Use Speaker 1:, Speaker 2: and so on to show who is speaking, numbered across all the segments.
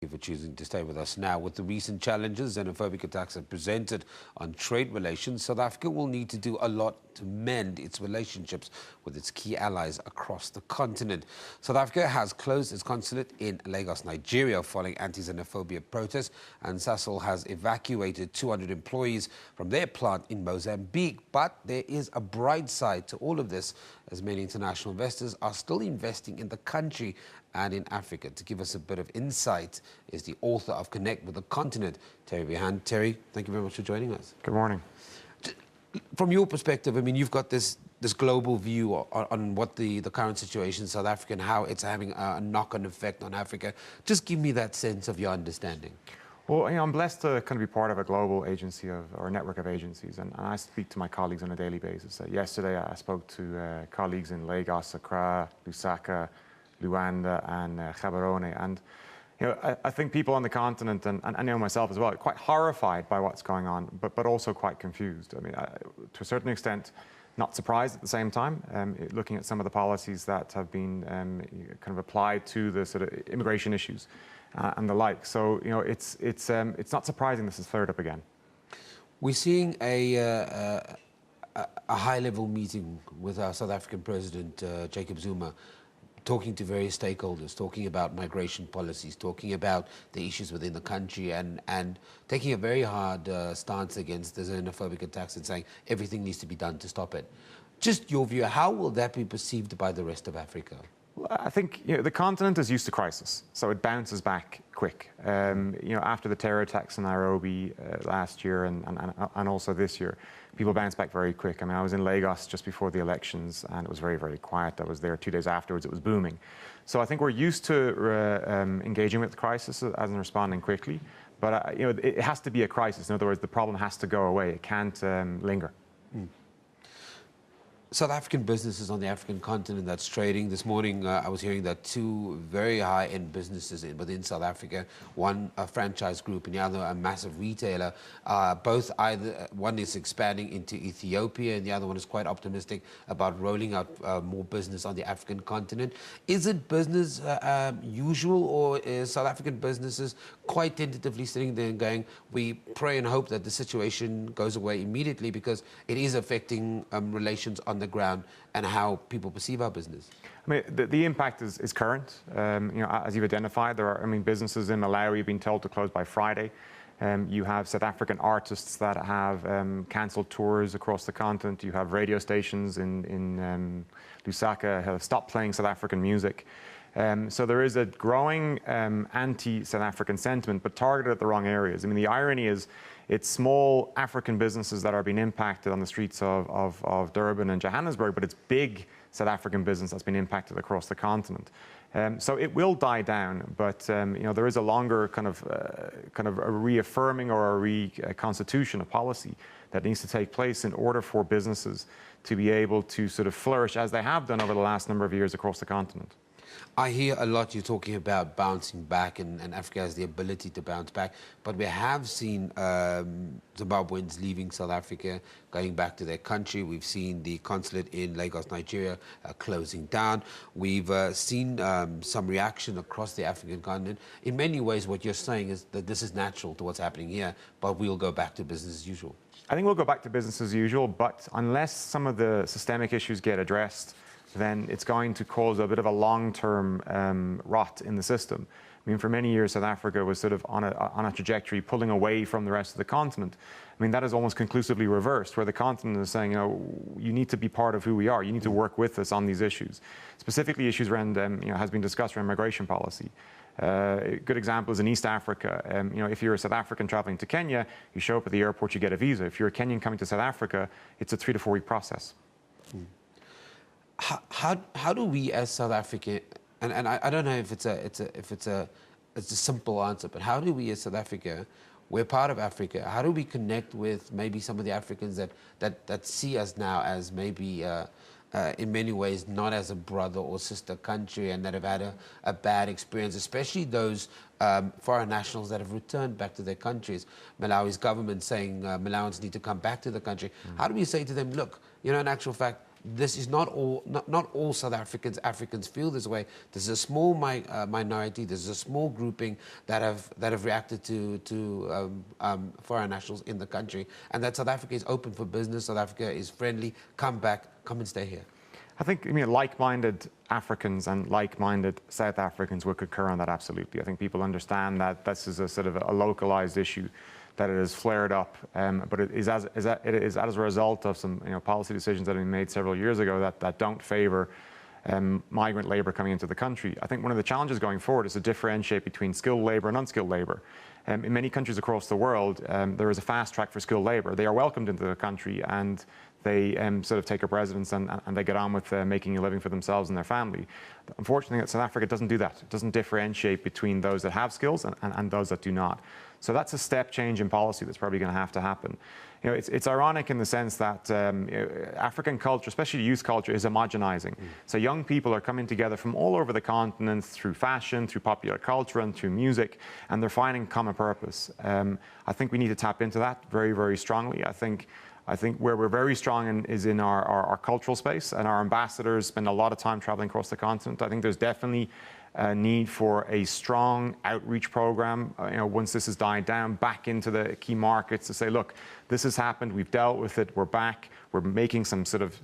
Speaker 1: you for choosing to stay with us now. With the recent challenges xenophobic attacks have presented on trade relations, South Africa will need to do a lot to mend its relationships with its key allies across the continent. South Africa has closed its consulate in Lagos, Nigeria, following anti-xenophobia protests, and Sasol has evacuated 200 employees from their plant in Mozambique. But there is a bright side to all of this, as many international investors are still investing in the country and in Africa. To give us a bit of insight is the author of Connect with the Continent, Terry Behan. Terry, thank you very much for joining us.
Speaker 2: Good morning.
Speaker 1: From your perspective, I mean, you've got this global view on what the current situation in South Africa and how it's having a knock-on effect on Africa. Just give me that sense of your understanding.
Speaker 2: Well, I'm blessed to kind of be part of a global agency or a network of agencies, and I speak to my colleagues on a daily basis. Yesterday, I spoke to colleagues in Lagos, Accra, Lusaka, Luanda, and Gaborone, and I think people on the continent, and I know myself as well, are quite horrified by what's going on, but also quite confused. I mean, to a certain extent, not surprised at the same time, looking at some of the policies that have been kind of applied to the sort of immigration issues and the like. So, it's not surprising this has flared up again.
Speaker 1: We're seeing a high-level meeting with our South African President, Jacob Zuma, talking to various stakeholders, talking about migration policies, talking about the issues within the country, and taking a very hard stance against the xenophobic attacks and saying everything needs to be done to stop it. Just your view, how will that be perceived by the rest of Africa?
Speaker 2: Well, I think the continent is used to crisis, so it bounces back quick. After the terror attacks in Nairobi last year and also this year, people bounce back very quick. I mean, I was in Lagos just before the elections, and it was very, very quiet. I was there 2 days afterwards. It was booming. So I think we're used to engaging with the crisis and responding quickly. But it has to be a crisis. In other words, the problem has to go away. It can't linger.
Speaker 1: South African businesses on the African continent that's trading. This morning, I was hearing that two very high-end businesses within South Africa, one a franchise group and the other a massive retailer, one is expanding into Ethiopia and the other one is quite optimistic about rolling out more business on the African continent. Is it business usual, or is South African businesses quite tentatively sitting there and going, we pray and hope that the situation goes away immediately because it is affecting relations on the ground and how people perceive our business?
Speaker 2: I mean, the impact is current. As you've identified, there are, businesses in Malawi have been told to close by Friday. You have South African artists that have cancelled tours across the continent. You have radio stations in Lusaka have stopped playing South African music. So there is a growing anti-South African sentiment, but targeted at the wrong areas. I mean, the irony is it's small African businesses that are being impacted on the streets of Durban and Johannesburg, but it's big South African business that's been impacted across the continent. So it will die down, but there is a longer kind of a reaffirming or a reconstitution of policy that needs to take place in order for businesses to be able to sort of flourish as they have done over the last number of years across the continent.
Speaker 1: I hear a lot you're talking about bouncing back, and Africa has the ability to bounce back, but we have seen Zimbabweans leaving South Africa, going back to their country. We've seen the consulate in Lagos, Nigeria closing down. We've seen some reaction across the African continent. In many ways, what you're saying is that this is natural to what's happening here, but we'll go back to business as usual.
Speaker 2: I think we'll go back to business as usual, but unless some of the systemic issues get addressed, then it's going to cause a bit of a long-term rot in the system. I mean, for many years, South Africa was sort of on a trajectory pulling away from the rest of the continent. I mean, that is almost conclusively reversed, where the continent is saying, you need to be part of who we are. You need to work with us on these issues. Specifically, issues around, has been discussed around migration policy. A good example is in East Africa. If you're a South African traveling to Kenya, you show up at the airport, you get a visa. If you're a Kenyan coming to South Africa, it's a 3 to 4 week process.
Speaker 1: How do we as South Africa, and I don't know if it's a simple answer, but how do we as South Africa, we're part of Africa, how do we connect with maybe some of the Africans that see us now as maybe in many ways not as a brother or sister country, and that have had a bad experience, especially those foreign nationals that have returned back to their countries? Malawi's government saying Malawans need to come back to the country. How do we say to them, look, in actual fact, this is not all South Africans feel this way. There's a small minority, there's a small grouping that have reacted to foreign nationals in the country, and that South Africa is open for business, South Africa is friendly, come back, come and stay here.
Speaker 2: I think, like-minded Africans and like-minded South Africans would concur on that, absolutely. I think people understand that this is a sort of a localized issue, that it has flared up, but it is as a result of some policy decisions that have been made several years ago that don't favour migrant labour coming into the country. I think one of the challenges going forward is to differentiate between skilled labour and unskilled labour. In many countries across the world, there is a fast track for skilled labour. They are welcomed into the country and they sort of take up residence and they get on with making a living for themselves and their family. Unfortunately, South Africa doesn't do that. It doesn't differentiate between those that have skills and those that do not. So that's a step change in policy that's probably going to have to happen. It's ironic in the sense that African culture, especially youth culture, is homogenizing. So young people are coming together from all over the continent through fashion, through popular culture, and through music, and they're finding common purpose. I think we need to tap into that very, very strongly. I think where we're very strong is in our cultural space, and our ambassadors spend a lot of time traveling across the continent. I think there's definitely a need for a strong outreach program, once this has died down, back into the key markets to say, look, this has happened, we've dealt with it, we're back, we're making some sort of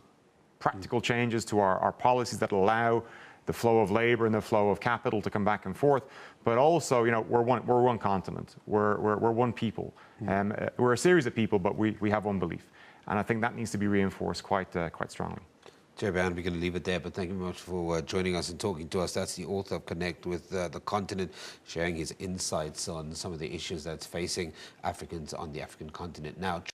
Speaker 2: practical changes to our policies that allow the flow of labour and the flow of capital to come back and forth. But also, we're one continent, we're one people. We're a series of people, but we have one belief. And I think that needs to be reinforced quite strongly.
Speaker 1: Jerry Brown, we're going to leave it there, but thank you very much for joining us and talking to us. That's the author of Connect with the Continent, sharing his insights on some of the issues that's facing Africans on the African continent now.